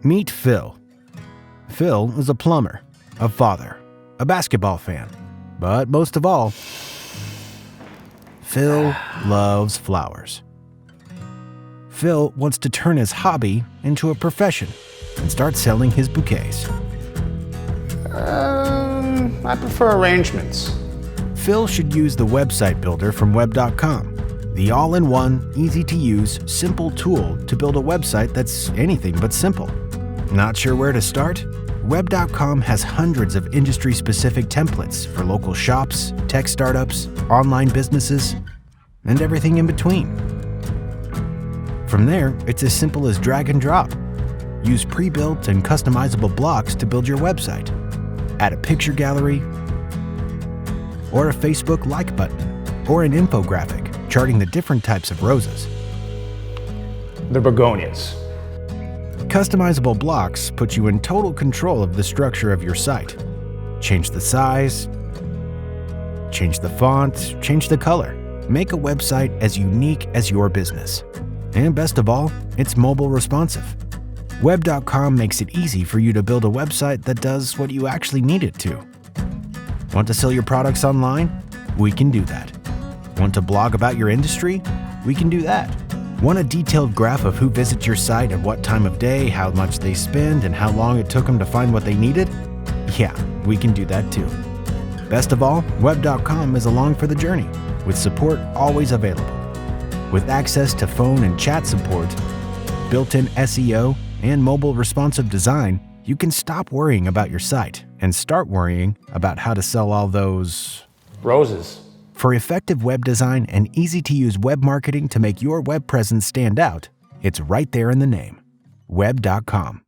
Meet Phil. Phil is a plumber, a father, a basketball fan, but most of all, Phil loves flowers. Phil wants to turn his hobby into a profession and start selling his bouquets. I prefer arrangements. Phil should use the website builder from web.com, the all-in-one, easy-to-use, simple tool to build a website that's anything but simple. Not sure where to start? Web.com has hundreds of industry-specific templates for local shops, tech startups, online businesses, and everything in between. From there, it's as simple as drag and drop. Use pre-built and customizable blocks to build your website. Add a picture gallery, or a Facebook like button, or an infographic charting the different types of roses. The begonias. Customizable blocks put you in total control of the structure of your site. Change the size, change the font, change the color. Make a website as unique as your business. And best of all, it's mobile responsive. Web.com makes it easy for you to build a website that does what you actually need it to. Want to sell your products online? We can do that. Want to blog about your industry? We can do that. Want a detailed graph of who visits your site at what time of day, how much they spend, and how long it took them to find what they needed? Yeah, we can do that too. Best of all, Web.com is along for the journey, with support always available. With access to phone and chat support, built-in SEO, and mobile responsive design, you can stop worrying about your site and start worrying about how to sell all those Roses. For effective web design and easy-to-use web marketing to make your web presence stand out, it's right there in the name. Web.com.